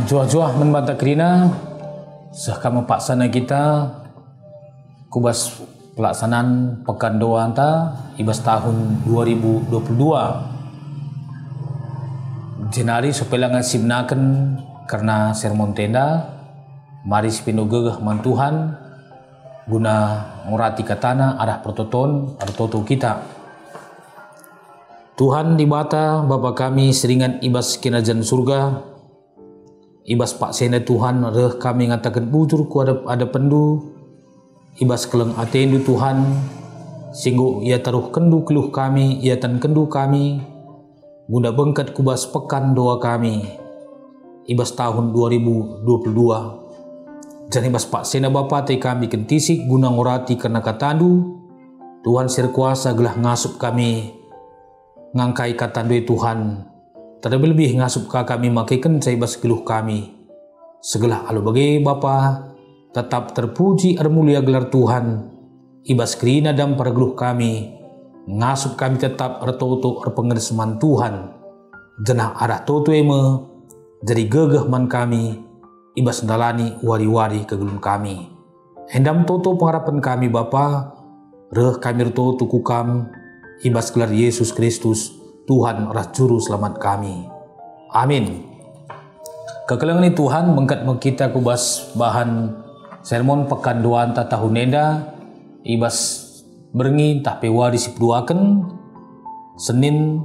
Jua-jua membanta kerina sehkama paksana kita kubas pelaksanaan pekan doa anta ibas tahun 2022 jenari supaya ngasibnaken karena sermon tenda mari sepino gegah man Tuhan guna ngurati katana arah pertoton arah toto kita. Tuhan dibata Bapa kami seringan ibas kinajan surga ibas pak sena Tuhan reh kami ngatakan bujur ku ada pendu ibas keleng atendu Tuhan singgo ia taruh kendu keluh kami ia tan kendu kami guna bengkat kubas pekan doa kami ibas tahun 2022 jan ibas pak sena Bapa te kami kentisik guna ngorati karena katandu Tuhan sirkuasa gelah ngasup kami ngangkai katandu Tuhan terlebih ngasup kami makaikan saibas geluh kami segala alu bagai Bapa tetap terpuji mulia gelar Tuhan ibas kerina dan pergeluh kami ngasup kami tetap ertoto pengeresman Tuhan jenah arah toto eme jadi gegah man kami ibas dalani wari-wari kegelum kami endam toto pengharapan kami Bapa reh kami ertoto kukam ibas gelar Yesus Kristus Tuhan rah juru selamat kami. Amin. Kekelang ini Tuhan mengkat kita kubas bahan sermon pekan doa anta tahun nenda ibas berengi tahpe wari sipduaken Senin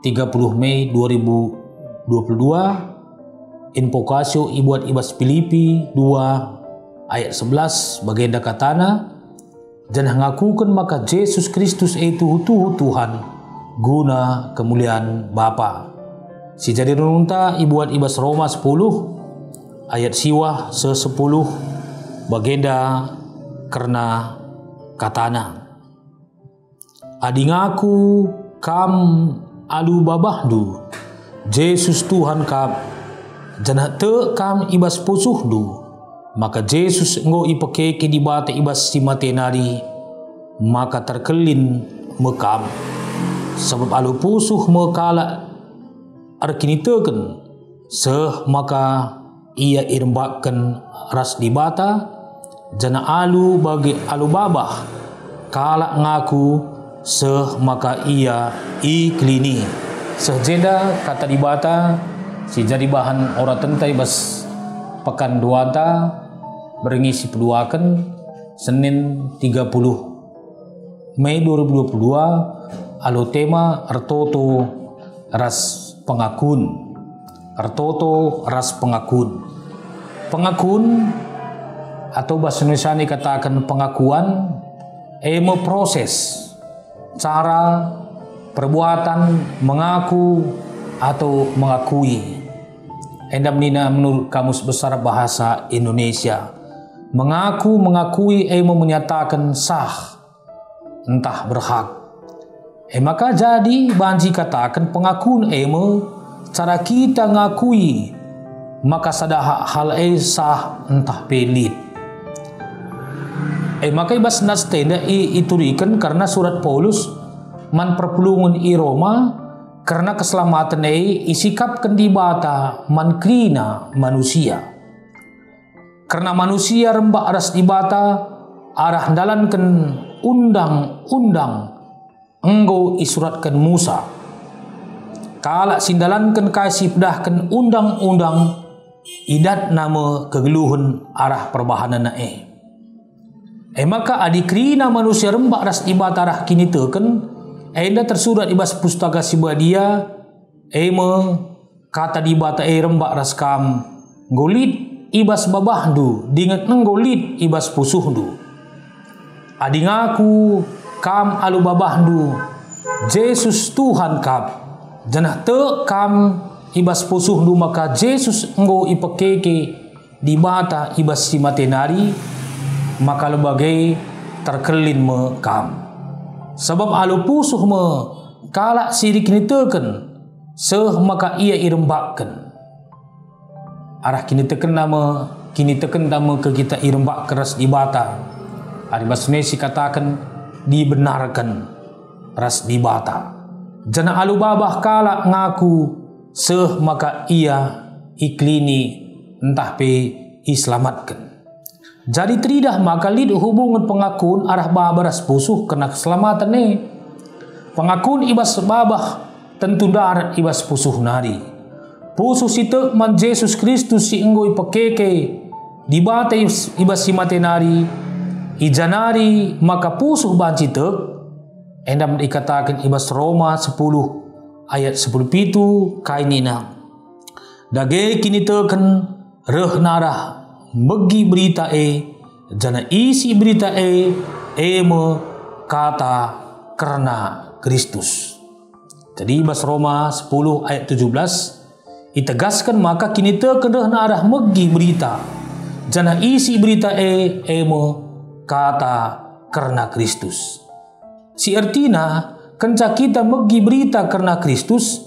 30 Mei 2022 invokasio ibuat ibas Filipi 2 ayat 11 bagenda katana jangan ngakukan maka Yesus Kristus itu Tuhan guna kemuliaan Bapa. Si jadi renunta ibuat ibas Roma 10 ayat siwah se-10 bagenda karena katana adingaku kam alu babahdu Yesus Tuhan kap janah te kam ibas pusuhdu maka Yesus ngo ipakeke di bata ibas si matenari maka terkelin mekam sebab alu pusuh mekala arkiniteken seh maka ia irembakan ras di bata jana alu bagi alu babah kala ngaku seh maka ia iklini seh jeda kata di bata si jadi bahan ora tentai bas pekan duata berengisi peduakan Senin 30 Mei 2022 alu tema ertoto ras pengakun ertoto ras pengakun atau bahasa Indonesia ini katakan pengakuan proses cara perbuatan mengaku atau mengakui endam nina menurut Kamus Besar Bahasa Indonesia mengakui menyatakan sah entah berhak maka jadi banji katakan pengakuan cara kita ngakui maka sadah hal sah entah pelit maka ibas nas tenda iturikan karena surat Paulus man perpulungan i Roma karena keselamatan isikap kendibata man krina manusia karena manusia rembak aras dibata arah dalankan undang-undang enggo isuratkan Musa kala sindalankan kasih pedahkan undang-undang idat nama kegeluhun arah perbahanan maka adikrina manusia rembak ras ibat arah kini teken enda tersurat ibas pustaka sibadia kata dibata rembak ras kam golit ibas babahdu dingat nggolit ibas pusuhdu adingaku kam alu babahdu Yesus Tuhan kap janah te kam ibas pusuhdu maka Yesus enggo ipakeke di bata ibas si matenari maka lebagai terkelin me kam sebab alu pusuh me kala sirik ni teken seh maka ia irembakken arah kini teken nama ke kita irembak keras di bata hari basnesi katakan dibenarkan ras dibata jana alu babah kala ngaku seh maka ia iklini entah pe iselamatkan. Jadi teridah maka lid hubungan pengakun arah babaras pusuh kena keselamatan ni. Pengakun ibas babah tentu darat ibas pusuh nari. Pusuh situ man Yesus Kristus si enggoi pekeke di bata ibas si matenari ijanari maka pusuh banci tek endam dikatakan ibas Roma 10 ayat 10 pitu kainina dage kini teken reh narah bagi berita jana isi berita me kata karena Kristus. Jadi ibas Roma 10 ayat 17 itegaskan maka kini teken reh narah megi berita jana isi berita me kata karena Kristus. Si artina kenca kita megi berita karena Kristus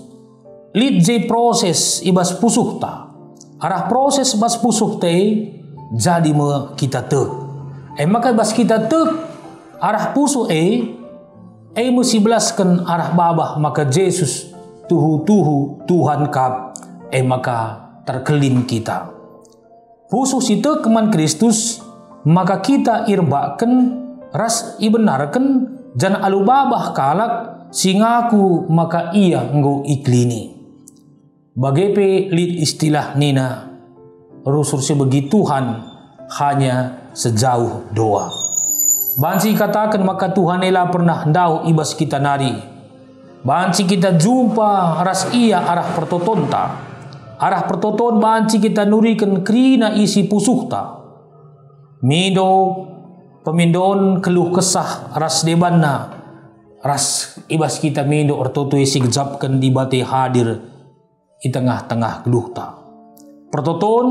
lid je proses ibas pusuh ta. Arah proses bas pusuh te jadi me kita tek. Maka bas kita tek arah pusuh mesti belaskan arah babah maka Yesus tuhu Tuhan kap maka terkelin kita. Pusuh situ keman Kristus maka kita irbakan ras ibenarkan jan alu babah kalak singaku maka ia nggo iklini. Bagepe lid istilah nina rusur sebegi Tuhan hanya sejauh doa. Banci katakan maka Tuhan ela pernah ndau ibas kita nari. Banci kita jumpa ras ia arah pertotonta. Arah pertoton banci kita nurikan krina isi pusuhta. Mido pemindon keluh kesah ras debanna ras ibas kita mido ortoto isi gejapkan di bate hadir di tengah-tengah keluh ta. Pertoton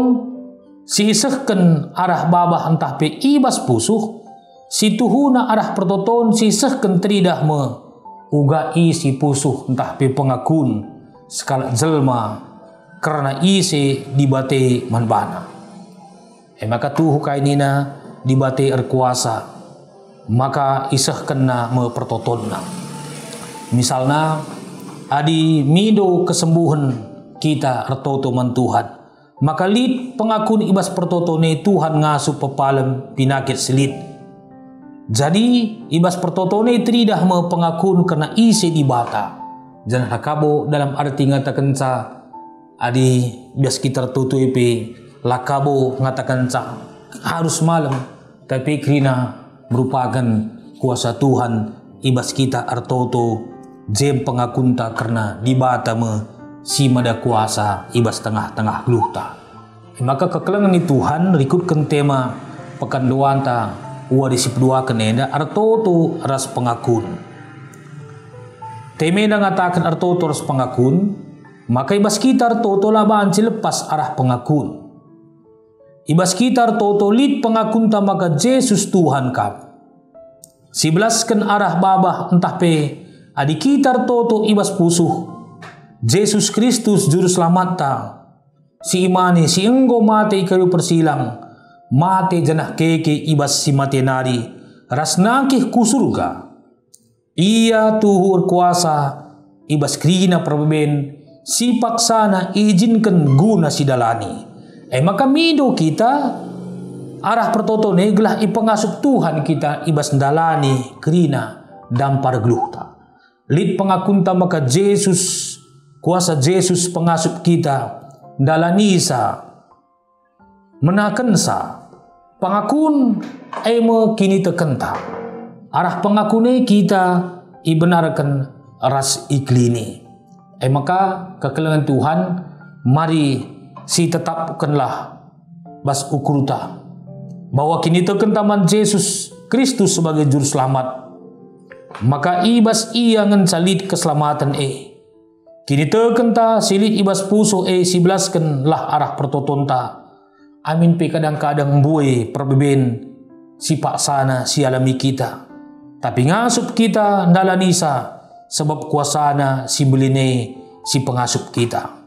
si isehken arah babah entah pe ibas pusuh si tuhuna arah pertoton si isehken teridah me uga isi pusuh entah pe pengakun sekala jelma karena isi di bate manbana. Maka tuhu kainina di bate erkuasa maka isah kena me pertotonna. Misalna adi mido kesembuhan kita ertoto man Tuhan maka lid pengakun ibas pertotone Tuhan ngasup pepalem pinakit selit. Jadi ibas pertotone teridah me pengakun kena isi di bata jangan hakabo dalam arti ngatakan sa adi bias kita ertoto ipe lakabo ngatakan sa harus malam tapi krina merupakan kuasa Tuhan ibas kita artoto jem pengakunta karena dibata me si mada kuasa ibas tengah-tengah luhta. Maka kekelangan ni Tuhan rikutkan tema pekan doanta uwa disipdua kenenda artoto ras pengakun. Temena ngatakan artoto ras pengakun maka ibas kita artoto labaan lepas arah pengakun. Ibas kita toto lid pengakunta maka Yesus Tuhan kap. Sibelaskan arah babah entah pe adi kita toto ibas pusuh. Yesus Kristus juru selamat ta. Si imani si enggo mate kayu persilang. Mate janah keke ibas si matenari. Ras nakih kusurga. Ia tuhur kuasa ibas krina perbeben. Si paksana izinkan guna si dalani. Maka mido kita arah pertotone gelah ipengasup Tuhan kita ibas ndalani krina dampar gluhta. Lid pengakunta maka Yesus kuasa Yesus pengasup kita ndalanisa menakensa pengakun me kini tekenta. Arah pengakune kita ibenarkan ras iklini. Maka kekelangan Tuhan mari si tetapkanlah bas ukruta bahwa kini tekentaman Yesus Kristus sebagai juru selamat maka ibas ia ngencalit keselamatan kini tekenta silit ibas puso sibelaskan lah arah pertotonta amin pe kadang-kadang buai perbeben si paksana si alami kita tapi ngasup kita ndalanisa sebab kuasana si beline si pengasup kita.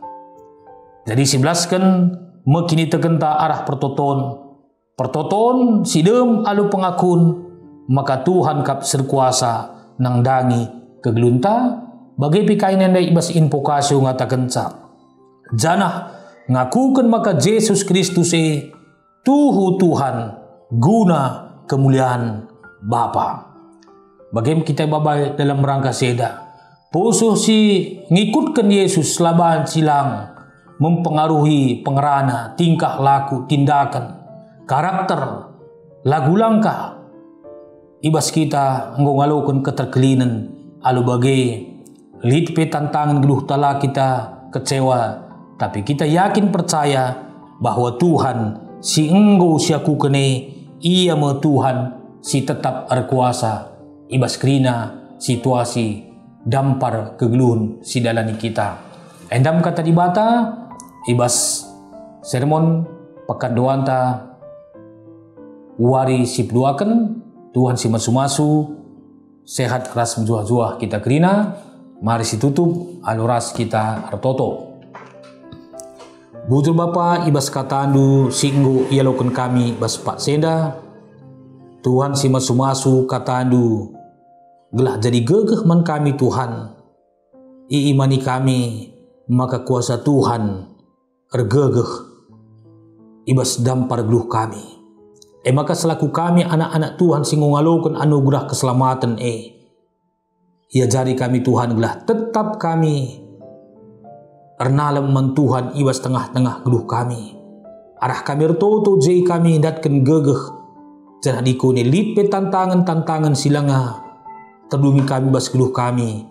Jadi sibelaskan mekini tekenta arah pertoton. Pertoton sidem alu pengakun maka Tuhan kap serkuasa nang dangi kegelunta bagi pikain yang ibas invokasi ngatakan sa. Janah ngakukan maka Yesus Kristus Tuhu Tuhan guna kemuliaan Bapa. Bagaimana kita babai dalam rangka seda poso si ngikutkan Yesus laban silang mempengaruhi pengerana tingkah laku tindakan karakter lagu langkah ibas kita ngalaukun keterkelinan alu bagai litpe tantangan geluh tala kita kecewa, tapi kita yakin percaya bahwa Tuhan si enggo siaku kene ia me Tuhan si tetap berkuasa ibas kerina situasi dampar kegeluhun si dalani kita. Endam kata di bata ibas sermon pekan doanta wari sipduaken Tuhan si masu-masu sehat keras menjuah-juah kita kerina. Mari si tutup aluras kita artoto. Butul Bapa ibas katandu singgu ialokan kami bas pak senda. Tuhan si masu-masu katandu gelah jadi gegeh man kami Tuhan. Iimani kami maka kuasa Tuhan ergegeh ibas dampar geluh kami. Maka selaku kami anak-anak Tuhan sing ngalokan anugerah keselamatan ia jari kami Tuhan gelah tetap kami ernalem man Tuhan ibas tengah-tengah geluh kami. Arah kami ertoto jai kami datkan gegeh jangan dikone lipe tantangan-tantangan silanga terdungi kami bas geluh kami.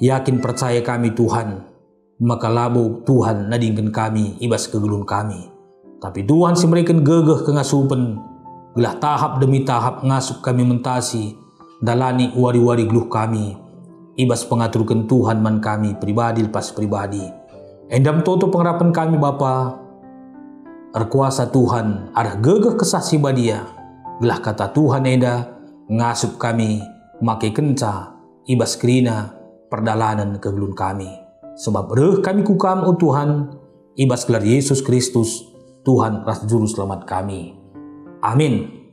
Yakin percaya kami Tuhan maka labo Tuhan nadingkan kami ibas kegeluhan kami. Tapi Tuhan si mereka gegeh kengasupen gelah tahap demi tahap ngasup kami mentasi dalani wari-wari geluh kami ibas pengaturkan Tuhan man kami pribadi lepas pribadi. Endam toto pengharapan kami Bapa erkuasa Tuhan arah gegeh kesasi badia gelah kata Tuhan eda ngasup kami makai kenca ibas kerina perdalanan kegeluhan kami. Sebab reh kami kukam Tuhan ibas gelar Yesus Kristus Tuhan ras juru selamat kami. Amin.